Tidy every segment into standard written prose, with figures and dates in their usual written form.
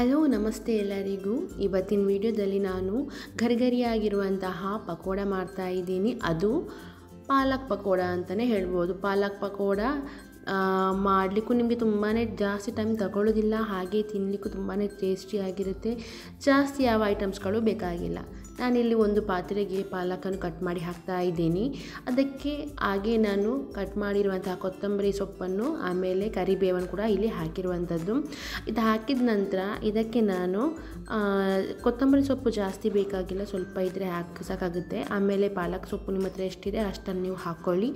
Hello ನಮಸ್ತೆ ಎಲ್ಲರಿಗೂ. ಇವತ್ತಿನ ವಿಡಿಯೋದಲ್ಲಿ ನಾನು ಗರಿಗರಿಯಾಗಿರುವಂತಹ ಪಕೋಡ ಮಾಡ್ತಾ ಇದ್ದೀನಿ. ಅದು ಪಾಲಕ್ ಪಕೋಡ ಅಂತಲೇ ಹೇಳ್ಬೋದು. ಪಾಲಕ್ ಪಕೋಡ ಮಾಡಲಿಕ್ಕೂ ನಿಮಗೆ ತುಂಬಾ ಜಾಸ್ತಿ ಟೈಮ್ ತಗೊಳ್ಳೋದಿಲ್ಲ, ಹಾಗೆ ತಿನ್ನಲಿಕ್ಕೂ ತುಂಬಾ ಟೇಸ್ಟಿಯಾಗಿರುತ್ತೆ. ಜಾಸ್ತಿ ಯಾವ ಐಟಮ್ಸ್ಗಳು ಬೇಕಾಗಿಲ್ಲ. ನಾನಿಲ್ಲಿ ಒಂದು ಪಾತ್ರೆಗೆ ಪಾಲಕನ್ನು ಕಟ್ ಮಾಡಿ ಹಾಕ್ತಾ ಇದ್ದೀನಿ. ಅದಕ್ಕೆ ಹಾಗೆ ನಾನು ಕಟ್ ಮಾಡಿರುವಂತಹ ಕೊತ್ತಂಬರಿ ಸೊಪ್ಪನ್ನು ಆಮೇಲೆ ಕರಿಬೇವನ್ನು ಕೂಡ ಇಲ್ಲಿ ಹಾಕಿರುವಂಥದ್ದು. ಇದು ಹಾಕಿದ ನಂತರ ಇದಕ್ಕೆ ನಾನು ಕೊತ್ತಂಬರಿ ಸೊಪ್ಪು ಜಾಸ್ತಿ ಬೇಕಾಗಿಲ್ಲ, ಸ್ವಲ್ಪ ಇದ್ದರೆ ಸಾಕಾಗುತ್ತೆ. ಆಮೇಲೆ ಪಾಲಕ್ ಸೊಪ್ಪು ನಿಮ್ಮ ಹತ್ರ ಎಷ್ಟಿದೆ ಅಷ್ಟನ್ನು ನೀವು ಹಾಕ್ಕೊಳ್ಳಿ.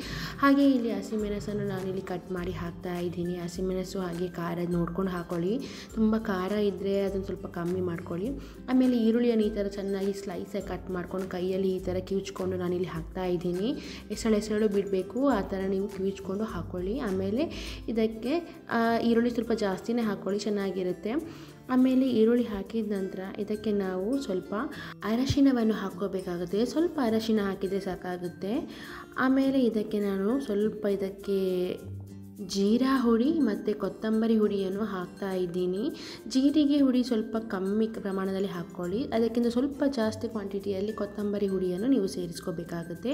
ಹಾಗೆ ಇಲ್ಲಿ ಹಸಿಮೆಣಸನ್ನು ನಾನಿಲ್ಲಿ ಕಟ್ ಮಾಡಿ ಹಾಕ್ತಾ ಇದ್ದೀನಿ. ಹಸಿಮೆಣಸು ಹಾಗೆ ಖಾರ ನೋಡ್ಕೊಂಡು ಹಾಕ್ಕೊಳ್ಳಿ. ತುಂಬ ಖಾರ ಇದ್ದರೆ ಅದನ್ನು ಸ್ವಲ್ಪ ಕಮ್ಮಿ ಮಾಡ್ಕೊಳ್ಳಿ. ಆಮೇಲೆ ಈರುಳ್ಳಿಯನ್ನು ಈ ಥರ ಚೆನ್ನಾಗಿ ಸ್ಲೈಸಾಗಿ ಕಟ್ ಮಾಡ್ಕೊಂಡು ಕೈಯಲ್ಲಿ ಈ ಥರ ಕಿವುಚ್ಕೊಂಡು ನಾನಿಲ್ಲಿ ಹಾಕ್ತಾ ಇದ್ದೀನಿ. ಎಸಳು ಬಿಡಬೇಕು, ಆ ಥರ ನೀವು ಕಿವುಚ್ಕೊಂಡು ಹಾಕ್ಕೊಳ್ಳಿ. ಆಮೇಲೆ ಇದಕ್ಕೆ ಈರುಳ್ಳಿ ಸ್ವಲ್ಪ ಜಾಸ್ತಿನೇ ಹಾಕ್ಕೊಳ್ಳಿ, ಚೆನ್ನಾಗಿರುತ್ತೆ. ಆಮೇಲೆ ಈರುಳ್ಳಿ ಹಾಕಿದ ನಂತರ ಇದಕ್ಕೆ ನಾವು ಸ್ವಲ್ಪ ಅರಶಿನವನ್ನು ಹಾಕ್ಕೋಬೇಕಾಗುತ್ತೆ. ಸ್ವಲ್ಪ ಅರಶಿನ ಹಾಕಿದರೆ ಸಾಕಾಗುತ್ತೆ. ಆಮೇಲೆ ಇದಕ್ಕೆ ನಾನು ಸ್ವಲ್ಪ ಜೀರಾ ಹುಡಿ ಮತ್ತು ಕೊತ್ತಂಬರಿ ಹುಡಿಯನ್ನು ಹಾಕ್ತಾ ಇದ್ದೀನಿ. ಜೀರಿಗೆ ಹುಡಿ ಸ್ವಲ್ಪ ಕಮ್ಮಿ ಪ್ರಮಾಣದಲ್ಲಿ ಹಾಕ್ಕೊಳ್ಳಿ. ಅದಕ್ಕಿಂತ ಸ್ವಲ್ಪ ಜಾಸ್ತಿ ಕ್ವಾಂಟಿಟಿಯಲ್ಲಿ ಕೊತ್ತಂಬರಿ ಹುಡಿಯನ್ನು ನೀವು ಸೇರಿಸ್ಕೋಬೇಕಾಗುತ್ತೆ.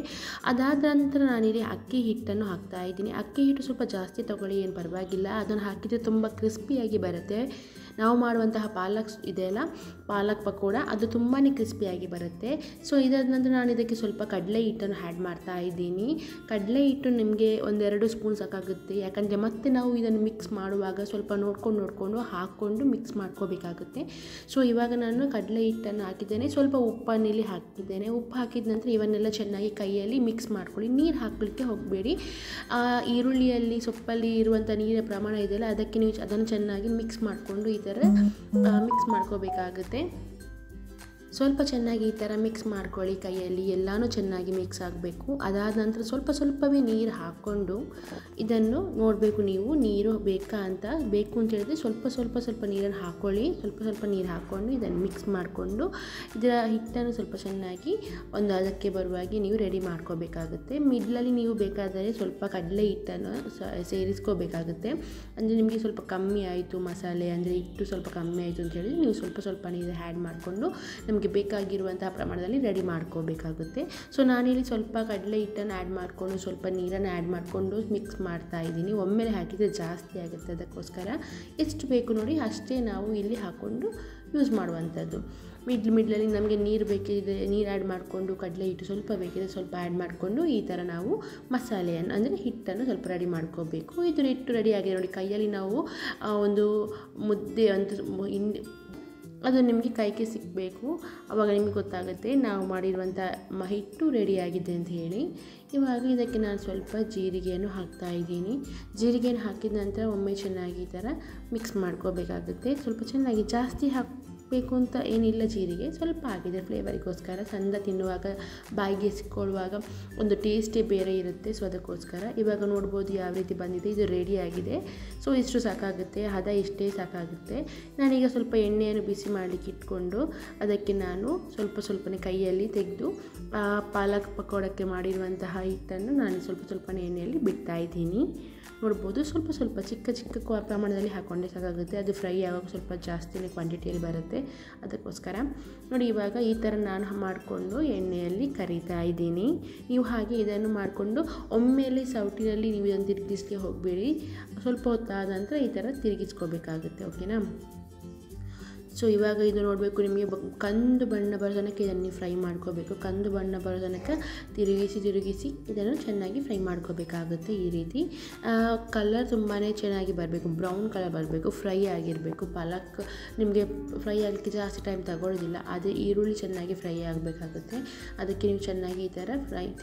ಅದಾದ ನಂತರ ನಾನಿಲ್ಲಿ ಅಕ್ಕಿ ಹಿಟ್ಟನ್ನು ಹಾಕ್ತಾ ಇದ್ದೀನಿ. ಅಕ್ಕಿ ಹಿಟ್ಟು ಸ್ವಲ್ಪ ಜಾಸ್ತಿ ತೊಗೊಳ್ಳಿ, ಏನು ಪರವಾಗಿಲ್ಲ. ಅದನ್ನು ಹಾಕಿದರೆ ತುಂಬ ಕ್ರಿಸ್ಪಿಯಾಗಿ ಬರುತ್ತೆ. ನಾವು ಮಾಡುವಂತಹ ಪಾಲಕ್ ಪಕೋಡ ಅದು ತುಂಬಾ ಕ್ರಿಸ್ಪಿಯಾಗಿ ಬರುತ್ತೆ. ಸೊ ಇದಾದ ನಂತರ ನಾನು ಇದಕ್ಕೆ ಸ್ವಲ್ಪ ಕಡಲೆ ಹಿಟ್ಟನ್ನು ಆ್ಯಡ್ ಮಾಡ್ತಾ ಇದ್ದೀನಿ. ಕಡಲೆ ಹಿಟ್ಟು ನಿಮಗೆ 1-2 ಸ್ಪೂನ್ ಸಾಕಾಗುತ್ತೆ. ಯಾಕಂದರೆ ಮತ್ತೆ ನಾವು ಇದನ್ನು ಮಿಕ್ಸ್ ಮಾಡುವಾಗ ಸ್ವಲ್ಪ ನೋಡಿಕೊಂಡು ಹಾಕ್ಕೊಂಡು ಮಿಕ್ಸ್ ಮಾಡ್ಕೋಬೇಕಾಗುತ್ತೆ. ಸೊ ಇವಾಗ ನಾನು ಕಡಲೆ ಹಿಟ್ಟನ್ನು ಹಾಕಿದ್ದೇನೆ, ಸ್ವಲ್ಪ ಉಪ್ಪನ್ನು ಇಲ್ಲಿ ಹಾಕಿದ್ದೇನೆ. ಉಪ್ಪು ಹಾಕಿದ ನಂತರ ಇವನ್ನೆಲ್ಲ ಚೆನ್ನಾಗಿ ಕೈಯಲ್ಲಿ ಮಿಕ್ಸ್ ಮಾಡ್ಕೊಳ್ಳಿ. ನೀರು ಹಾಕಲಿಕ್ಕೆ ಹೋಗಬೇಡಿ. ಈರುಳ್ಳಿಯಲ್ಲಿ ಸೊಪ್ಪಲ್ಲಿ ಇರುವಂಥ ನೀರಿನ ಪ್ರಮಾಣ ಇದೆಯಲ್ಲ, ಅದಕ್ಕೆ ನೀವು ಅದನ್ನು ಚೆನ್ನಾಗಿ ಮಿಕ್ಸ್ ಮಾಡಿಕೊಂಡು ಈ ಥರ ಮಿಕ್ಸ್ ಮಾಡ್ಕೋಬೇಕಾಗುತ್ತೆ. ಸ್ವಲ್ಪ ಚೆನ್ನಾಗಿ ಈ ಥರ ಮಿಕ್ಸ್ ಮಾಡ್ಕೊಳ್ಳಿ ಕೈಯಲ್ಲಿ. ಎಲ್ಲನೂ ಚೆನ್ನಾಗಿ ಮಿಕ್ಸ್ ಆಗಬೇಕು. ಅದಾದ ನಂತರ ಸ್ವಲ್ಪವೇ ನೀರು ಹಾಕ್ಕೊಂಡು ಇದನ್ನು ನೋಡಬೇಕು. ನೀವು ನೀರು ಬೇಕು ಅಂತ ಹೇಳಿದ್ರೆ ಸ್ವಲ್ಪ ನೀರನ್ನು ಹಾಕ್ಕೊಳ್ಳಿ. ಸ್ವಲ್ಪ ನೀರು ಹಾಕ್ಕೊಂಡು ಇದನ್ನು ಮಿಕ್ಸ್ ಮಾಡಿಕೊಂಡು ಇದರ ಹಿಟ್ಟನ್ನು ಸ್ವಲ್ಪ ಚೆನ್ನಾಗಿ ಒಂದು ಅದಕ್ಕೆ ಬರುವಾಗಿ ನೀವು ರೆಡಿ ಮಾಡ್ಕೋಬೇಕಾಗುತ್ತೆ. ಮಿಡ್ಲಲ್ಲಿ ನೀವು ಬೇಕಾದರೆ ಸ್ವಲ್ಪ ಕಡಲೆ ಹಿಟ್ಟನ್ನು ಸೇರಿಸ್ಕೋಬೇಕಾಗುತ್ತೆ. ಅಂದರೆ ನಿಮಗೆ ಸ್ವಲ್ಪ ಕಮ್ಮಿ ಆಯಿತು ಮಸಾಲೆ, ಅಂದರೆ ಹಿಟ್ಟು ಸ್ವಲ್ಪ ಕಮ್ಮಿ ಆಯಿತು ಅಂತ ಹೇಳಿದ್ರೆ ನೀವು ಸ್ವಲ್ಪ ನೀರು ಆ್ಯಡ್ ಮಾಡಿಕೊಂಡು ನಮಗೆ ಬೇಕಾಗಿರುವಂತಹ ಪ್ರಮಾಣದಲ್ಲಿ ರೆಡಿ ಮಾಡ್ಕೋಬೇಕಾಗುತ್ತೆ. ಸೊ ನಾನಿಲ್ಲಿ ಸ್ವಲ್ಪ ಕಡಲೆ ಹಿಟ್ಟನ್ನು ಆ್ಯಡ್ ಮಾಡಿಕೊಂಡು ಸ್ವಲ್ಪ ನೀರನ್ನು ಆ್ಯಡ್ ಮಾಡಿಕೊಂಡು ಮಿಕ್ಸ್ ಮಾಡ್ತಾ ಇದ್ದೀನಿ. ಒಮ್ಮೆಲೆ ಹಾಕಿದರೆ ಜಾಸ್ತಿ ಆಗುತ್ತೆ, ಅದಕ್ಕೋಸ್ಕರ ಎಷ್ಟು ಬೇಕು ನೋಡಿ ಅಷ್ಟೇ ನಾವು ಇಲ್ಲಿ ಹಾಕ್ಕೊಂಡು ಯೂಸ್ ಮಾಡುವಂಥದ್ದು. ಮಿಡ್ಲಲ್ಲಿ ನಮಗೆ ನೀರು ಬೇಕಿದೆ ನೀರು ಆ್ಯಡ್ ಮಾಡಿಕೊಂಡು ಕಡಲೆ ಹಿಟ್ಟು ಸ್ವಲ್ಪ ಬೇಕಿದೆ ಸ್ವಲ್ಪ ಆ್ಯಡ್ ಮಾಡಿಕೊಂಡು ಈ ಥರ ನಾವು ಮಸಾಲೆಯನ್ನು ಅಂದರೆ ಹಿಟ್ಟನ್ನು ಸ್ವಲ್ಪ ರೆಡಿ ಮಾಡ್ಕೋಬೇಕು. ಇದು ಹಿಟ್ಟು ರೆಡಿ ಆಗಿದೆ ನೋಡಿ. ಕೈಯಲ್ಲಿ ನಾವು ಒಂದು ಮುದ್ದೆ ಅಂತ ಅದು ನಿಮಗೆ ಕೈಗೆ ಸಿಕ್ಕಬೇಕು. ಆವಾಗ ನಿಮಗೆ ಗೊತ್ತಾಗುತ್ತೆ ನಾವು ಮಾಡಿರುವಂಥ ಹಿಟ್ಟು ರೆಡಿಯಾಗಿದೆ ಅಂತ ಹೇಳಿ. ಇವಾಗ ಇದಕ್ಕೆ ನಾನು ಸ್ವಲ್ಪ ಜೀರಿಗೆಯನ್ನು ಹಾಕ್ತಾ ಇದ್ದೀನಿ. ಜೀರಿಗೆಯನ್ನು ಹಾಕಿದ ನಂತರ ಒಮ್ಮೆ ಚೆನ್ನಾಗಿ ಈ ಥರ ಮಿಕ್ಸ್ ಮಾಡ್ಕೋಬೇಕಾಗುತ್ತೆ. ಸ್ವಲ್ಪ ಚೆನ್ನಾಗಿ ಜಾಸ್ತಿ ಹಾಕಬೇಕು ಅಂತ ಏನಿಲ್ಲ, ಜೀರಿಗೆ ಸ್ವಲ್ಪ ಹಾಕಿದೆ ಫ್ಲೇವರಿಗೋಸ್ಕರ. ಚಂದ ತಿನ್ನುವಾಗ ಬಾಯಿಗೆ ಸಿಕ್ಕೊಳ್ಳುವಾಗ ಒಂದು ಟೇಸ್ಟೇ ಬೇರೆ ಇರುತ್ತೆ. ಸೊ ಅದಕ್ಕೋಸ್ಕರ ಇವಾಗ ನೋಡ್ಬೋದು ಯಾವ ರೀತಿ ಬಂದಿದೆ. ಇದು ರೆಡಿಯಾಗಿದೆ. ಸೊ ಇಷ್ಟು ಸಾಕಾಗುತ್ತೆ, ಇಷ್ಟೇ ಸಾಕಾಗುತ್ತೆ. ನಾನೀಗ ಸ್ವಲ್ಪ ಎಣ್ಣೆಯನ್ನು ಬಿಸಿ ಮಾಡಲಿಕ್ಕೆ ಇಟ್ಕೊಂಡು ಅದಕ್ಕೆ ನಾನು ಸ್ವಲ್ಪನೇ ಕೈಯಲ್ಲಿ ತೆಗೆದು ಪಾಲಕ್ ಪಕೋಡಕ್ಕೆ ಮಾಡಿರುವಂತಹ ಹಿಟ್ಟನ್ನು ನಾನು ಸ್ವಲ್ಪನೇ ಎಣ್ಣೆಯಲ್ಲಿ ಬಿಡ್ತಾ ಇದ್ದೀನಿ. ನೋಡ್ಬೋದು ಸ್ವಲ್ಪ ಚಿಕ್ಕ ಪ್ರಮಾಣದಲ್ಲಿ ಹಾಕ್ಕೊಂಡೆ ಸಾಕಾಗುತ್ತೆ. ಅದು ಫ್ರೈ ಆಗೋಕ್ಕೆ ಸ್ವಲ್ಪ ಜಾಸ್ತಿನೇ ಕ್ವಾಂಟಿಟಿಯಲ್ಲಿ ಬರುತ್ತೆ, ಅದಕ್ಕೋಸ್ಕರ ನೋಡಿ. ಇವಾಗ ಈ ಥರ ನಾನು ಮಾಡಿಕೊಂಡು ಎಣ್ಣೆಯಲ್ಲಿ ಕರಿತಾ ಇದ್ದೀನಿ. ನೀವು ಹಾಗೆ ಇದನ್ನು ಮಾಡಿಕೊಂಡು ಒಮ್ಮೆಲೆ ಸೌಟಿನಲ್ಲಿ ನೀವು ಇದನ್ನು ತಿರುಗಿಸ್ಲಿಕ್ಕೆ ಹೋಗಬೇಡಿ. ಸ್ವಲ್ಪ ಹೊತ್ತಾದ ನಂತರ ಈ ಥರ ತಿರುಗಿಸ್ಕೋಬೇಕಾಗುತ್ತೆ. ಓಕೆನಾ? ಸೊ ಇವಾಗ ಇದು ನೋಡಬೇಕು, ನಿಮಗೆ ಕಂದು ಬಣ್ಣ ಬರೋ ತನಕ ಇದನ್ನು ಫ್ರೈ ಮಾಡ್ಕೋಬೇಕು. ಕಂದು ಬಣ್ಣ ಬರೋ ತನಕ ತಿರುಗಿಸಿ ಇದನ್ನು ಚೆನ್ನಾಗಿ ಫ್ರೈ ಮಾಡ್ಕೋಬೇಕಾಗುತ್ತೆ. ಈ ರೀತಿ ಕಲರ್ ತುಂಬಾ ಚೆನ್ನಾಗಿ ಬರಬೇಕು, ಬ್ರೌನ್ ಕಲರ್ ಬರಬೇಕು, ಫ್ರೈ ಆಗಿರಬೇಕು. ಪಾಲಕ್ ನಿಮಗೆ ಫ್ರೈ ಆಗಲಿಕ್ಕೆ ಜಾಸ್ತಿ ಟೈಮ್ ತಗೊಳ್ಳೋದಿಲ್ಲ. ಅದೇ ಈರುಳ್ಳಿ ಚೆನ್ನಾಗಿ ಫ್ರೈ ಆಗಬೇಕಾಗುತ್ತೆ. ಅದಕ್ಕೆ ನೀವು ಚೆನ್ನಾಗಿ ಈ ಥರ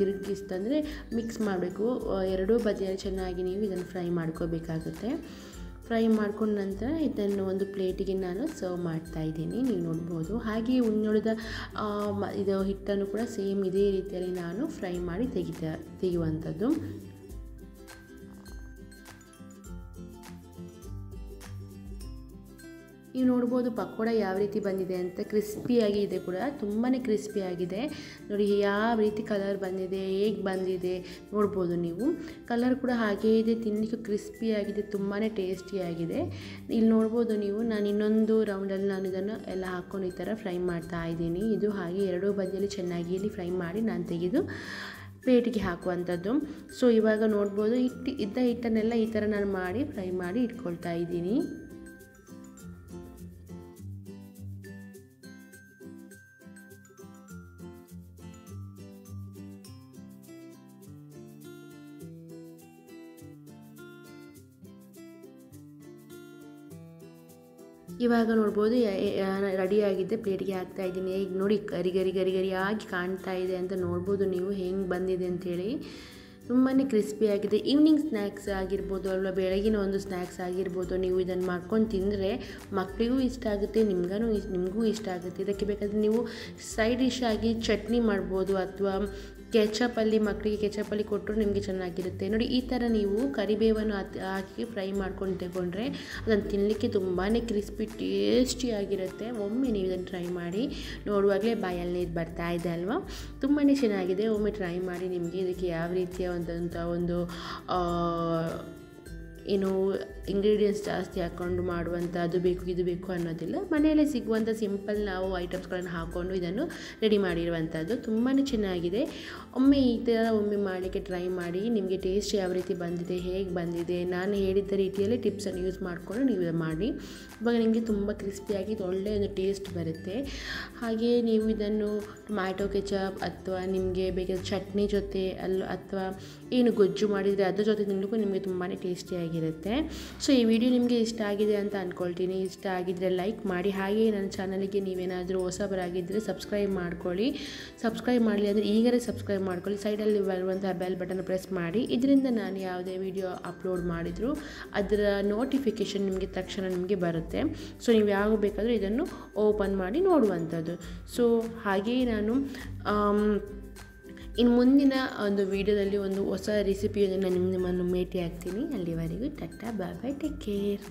ತಿರುಗಿಸ್ತಂದರೆ ಮಿಕ್ಸ್ ಮಾಡಬೇಕು. ಎರಡೂ ಬದಿಯಲ್ಲಿ ಚೆನ್ನಾಗಿ ನೀವು ಇದನ್ನು ಫ್ರೈ ಮಾಡ್ಕೋಬೇಕಾಗುತ್ತೆ. ಫ್ರೈ ಮಾಡ್ಕೊಂಡ ನಂತರ ಇದನ್ನು ಒಂದು ಪ್ಲೇಟಿಗೆ ನಾನು ಸರ್ವ್ ಮಾಡ್ತಾ ಇದ್ದೀನಿ. ನೀವು ನೋಡ್ಬೋದು. ಹಾಗೆ ಉಳಿದ ಇದು ಹಿಟ್ಟನ್ನು ಕೂಡ ಸೇಮ್ ಇದೇ ರೀತಿಯಲ್ಲಿ ನಾನು ಫ್ರೈ ಮಾಡಿ ತೆಗೆಯುವಂಥದ್ದು. ನೀವು ನೋಡ್ಬೋದು ಪಕೋಡ ಯಾವ ರೀತಿ ಬಂದಿದೆ ಅಂತ, ಕ್ರಿಸ್ಪಿಯಾಗಿ ಇದೆ ಕೂಡ, ತುಂಬಾ ಕ್ರಿಸ್ಪಿಯಾಗಿದೆ ನೋಡಿ. ಯಾವ ರೀತಿ ಕಲರ್ ಬಂದಿದೆ, ಹೇಗೆ ಬಂದಿದೆ ನೋಡ್ಬೋದು ನೀವು. ಕಲರ್ ಕೂಡ ಹಾಗೇ ಇದೆ, ತಿನ್ನಲಿಕ್ಕೆ ಕ್ರಿಸ್ಪಿಯಾಗಿದೆ, ತುಂಬಾ ಟೇಸ್ಟಿಯಾಗಿದೆ. ಇಲ್ಲಿ ನೋಡ್ಬೋದು ನೀವು. ನಾನು ಇನ್ನೊಂದು ರೌಂಡಲ್ಲಿ ನಾನು ಇದನ್ನು ಎಲ್ಲ ಹಾಕ್ಕೊಂಡು ಈ ಥರ ಫ್ರೈ ಮಾಡ್ತಾ ಇದ್ದೀನಿ. ಇದು ಹಾಗೆ ಎರಡೂ ಬದಿಯಲ್ಲಿ ಚೆನ್ನಾಗಿ ಇಲ್ಲಿ ಫ್ರೈ ಮಾಡಿ ನಾನು ತೆಗೆದು ಪ್ಲೇಟಿಗೆ ಹಾಕುವಂಥದ್ದು. ಸೊ ಇವಾಗ ನೋಡ್ಬೋದು ಹಿಟ್ಟನ್ನೆಲ್ಲ ಈ ಥರ ನಾನು ಮಾಡಿ ಫ್ರೈ ಮಾಡಿ ಇಟ್ಕೊಳ್ತಾ ಇದ್ದೀನಿ. ಇವಾಗ ನೋಡ್ಬೋದು ರೆಡಿಯಾಗಿದೆ, ಪ್ಲೇಟ್ಗೆ ಹಾಕ್ತಾ ಇದ್ದೀನಿ. ಈಗ ನೋಡಿ ಗರಿ ಗರಿ ಗರಿ ಗರಿಯಾಗಿ ಕಾಣ್ತಾ ಇದೆ ಅಂತ ನೋಡ್ಬೋದು ನೀವು ಹೆಂಗೆ ಬಂದಿದೆ ಅಂಥೇಳಿ. ತುಂಬಾ ಕ್ರಿಸ್ಪಿಯಾಗಿದೆ. ಈವ್ನಿಂಗ್ ಸ್ನ್ಯಾಕ್ಸ್ ಆಗಿರ್ಬೋದು ಅಲ್ವಾ, ಬೆಳಗಿನ ಒಂದು ಸ್ನ್ಯಾಕ್ಸ್ ಆಗಿರ್ಬೋದು, ನೀವು ಇದನ್ನು ಮಾಡ್ಕೊಂಡು ತಿಂದರೆ ಮಕ್ಕಳಿಗೂ ಇಷ್ಟ ಆಗುತ್ತೆ, ನಿಮಗೂ ಇಷ್ಟ ಆಗುತ್ತೆ. ಇದಕ್ಕೆ ಬೇಕಾದರೆ ನೀವು ಸೈಡ್ ಡಿಶ್ ಆಗಿ ಚಟ್ನಿ ಮಾಡ್ಬೋದು, ಅಥವಾ ಕೆಚಪಲ್ಲಿ ಮಕ್ಕಳಿಗೆ ಕೆಚಪಲ್ಲಿ ಕೊಟ್ಟರು ನಿಮಗೆ ಚೆನ್ನಾಗಿರುತ್ತೆ ನೋಡಿ. ಈ ಥರ ನೀವು ಕರಿಬೇವನ್ನು ಹಾಕಿ ಫ್ರೈ ಮಾಡ್ಕೊಂಡು ತಗೊಂಡ್ರೆ ಅದನ್ನು ತಿನ್ನಲಿಕ್ಕೆ ತುಂಬಾ ಕ್ರಿಸ್ಪಿ ಟೇಸ್ಟಿಯಾಗಿರುತ್ತೆ. ಒಮ್ಮೆ ನೀವು ಇದನ್ನು ಟ್ರೈ ಮಾಡಿ, ನೋಡುವಾಗಲೇ ಬಾಯಲ್ಲಿ ನೀರು ಬರ್ತಾ ಇದೆ ಅಲ್ವಾ, ತುಂಬಾ ಚೆನ್ನಾಗಿದೆ. ಒಮ್ಮೆ ಟ್ರೈ ಮಾಡಿ. ನಿಮಗೆ ಇದಕ್ಕೆ ಯಾವ ರೀತಿಯ ಒಂದು ಏನು ಇಂಗ್ರೀಡಿಯೆಂಟ್ಸ್ ಜಾಸ್ತಿ ಹಾಕ್ಕೊಂಡು ಮಾಡುವಂಥ ಅದು ಬೇಕು ಇದು ಬೇಕು ಅನ್ನೋದಿಲ್ಲ. ಮನೆಯಲ್ಲೇ ಸಿಗುವಂಥ ಸಿಂಪಲ್ ನಾವು ಐಟಮ್ಸ್ಗಳನ್ನು ಹಾಕ್ಕೊಂಡು ಇದನ್ನು ರೆಡಿ ಮಾಡಿರುವಂಥದ್ದು. ತುಂಬಾ ಚೆನ್ನಾಗಿದೆ. ಒಮ್ಮೆ ಮಾಡಲಿಕ್ಕೆ ಟ್ರೈ ಮಾಡಿ. ನಿಮಗೆ ಟೇಸ್ಟ್ ಯಾವ ರೀತಿ ಬಂದಿದೆ, ಹೇಗೆ ಬಂದಿದೆ, ನಾನು ಹೇಳಿದ್ದ ರೀತಿಯಲ್ಲಿ ಟಿಪ್ಸನ್ನು ಯೂಸ್ ಮಾಡಿಕೊಂಡು ನೀವು ಮಾಡಿ. ಇವಾಗ ನಿಮಗೆ ತುಂಬ ಕ್ರಿಸ್ಪಿಯಾಗಿ ಒಳ್ಳೆಯ ಒಂದು ಟೇಸ್ಟ್ ಬರುತ್ತೆ. ಹಾಗೆಯೇ ನೀವು ಇದನ್ನು ಟೊಮ್ಯಾಟೊ ಕೆಚಪ್ ಅಥವಾ ನಿಮಗೆ ಬೇಕಾದ ಚಟ್ನಿ ಜೊತೆ ಅಥವಾ ಏನು ಗೊಜ್ಜು ಮಾಡಿದರೆ ಅದ್ರ ಜೊತೆ ತಿನ್ನಲಿಕ್ಕೂ ನಿಮಗೆ ತುಂಬಾ ಟೇಸ್ಟಿಯಾಗಿರುತ್ತೆ. ಸೊ ಈ ವಿಡಿಯೋ ನಿಮಗೆ ಇಷ್ಟ ಆಗಿದೆ ಅಂತ ಅಂದ್ಕೊಳ್ತೀನಿ. ಇಷ್ಟ ಆಗಿದ್ದರೆ ಲೈಕ್ ಮಾಡಿ. ಹಾಗೆಯೇ ನನ್ನ ಚಾನಲಿಗೆ ನೀವೇನಾದರೂ ಹೊಸಬರಾಗಿದ್ದರೆ ಸಬ್ಸ್ಕ್ರೈಬ್ ಮಾಡ್ಕೊಳ್ಳಿ. ಸಬ್ಸ್ಕ್ರೈಬ್ ಮಾಡಲಿ ಅಂದರೆ ಈಗಲೇ ಸಬ್ಸ್ಕ್ರೈಬ್ ಮಾಡ್ಕೊಳ್ಳಿ. ಸೈಡಲ್ಲಿ ಬರುವಂತಹ ಬೆಲ್ ಬಟನ್ ಪ್ರೆಸ್ ಮಾಡಿ. ಇದರಿಂದ ನಾನು ಯಾವುದೇ ವಿಡಿಯೋ ಅಪ್ಲೋಡ್ ಮಾಡಿದರೂ ಅದರ ನೋಟಿಫಿಕೇಷನ್ ನಿಮಗೆ ತಕ್ಷಣ ನಿಮಗೆ ಬರುತ್ತೆ. ಸೊ ನೀವು ಯಾವಾಗ ಬೇಕಾದರೂ ಇದನ್ನು ಓಪನ್ ಮಾಡಿ ನೋಡುವಂಥದ್ದು. ಸೊ ಹಾಗೆಯೇ ನಾನು ಇನ್ನು ಮುಂದಿನ ಒಂದು ವಿಡಿಯೋದಲ್ಲಿ ಒಂದು ಹೊಸ ರೆಸಿಪಿಯನ್ನು ನಾನು ನಿಮ್ಮನ್ನು ಭೇಟಿ ಆಗ್ತೀನಿ. ಅಲ್ಲಿವರೆಗೂ ಟಾಟಾ, ಬಾಯ್ ಬಾಯ್, ಟೇಕ್ ಕೇರ್.